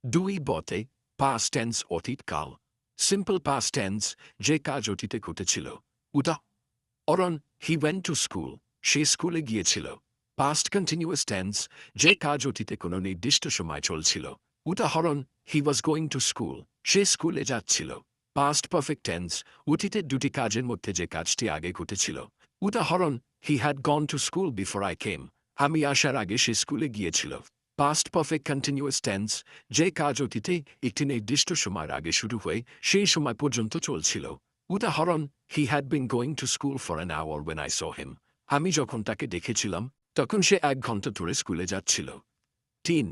দুই বতে past tense অতীতকাল simple past tense যে কাজ অতীতে ঘটেছিল উদাহরণ he went to school সে স্কুলে গিয়েছিল past continuous tense যে কাজ অতীতে কোনো নির্দিষ্ট সময় চলছিল উদাহরণ he was going to school সে স্কুলে যাচ্ছিল past perfect tense অতীতের দুটি কাজের মধ্যে যে কাজটি আগে ঘটেছিল উদাহরণ he had gone to school before I came আমি আসার আগে সে স্কুলে গিয়েছিল past perfect continuous tense যে কাজ অতীতে একটি নির্দিষ্ট সময়ের আগে শুরু হয়ে সেই সময় পর্যন্ত চলছিল উদাহরণ he had been going to school for an hour when I saw him আমি যখন তাকে দেখেছিলাম তখন সে 1 ঘন্টা ধরে স্কুলে যাচ্ছিল 3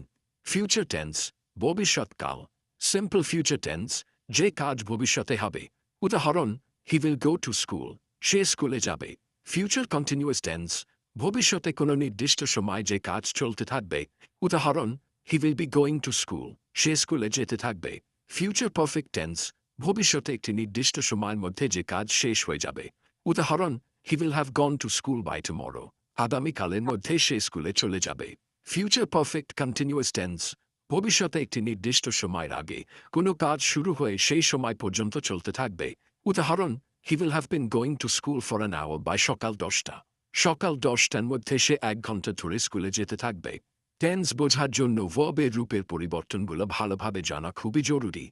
future tense ভবিষ্যৎকাল simple future tense যে কাজ ভবিষ্যতে হবে উদাহরণ he will go to school সে স্কুলে যাবে future continuous tense ভবিষ্যতে কোনো নির্দিষ্ট সময় যে কাজ চলতে থাকবে উদাহরণ he will be going to school সে স্কুলে যেতে থাকবে future perfect tense ভবিষ্যতে একটি নির্দিষ্ট সময়ের মধ্যে যে কাজ শেষ হয়ে যাবে উদাহরণ he will have gone to school by tomorrow আগামীকালের মধ্যে সে স্কুলে চলে যাবে future perfect continuous tense ভবিষ্যতে একটি নির্দিষ্ট সময়ের আগে কোনো কাজ শুরু হয়ে সেই সময় পর্যন্ত চলতে থাকবে উদাহরণ he will have been going to school for an hour by সকাল 10টা সকাল 10টার মধ্যে সে 1 ঘন্টা ধরে স্কুলে যেতে থাকবে টেন্স বোঝার জন্য ভার্বের রূপের পরিবর্তনগুলো ভালোভাবে জানা খুবই জরুরি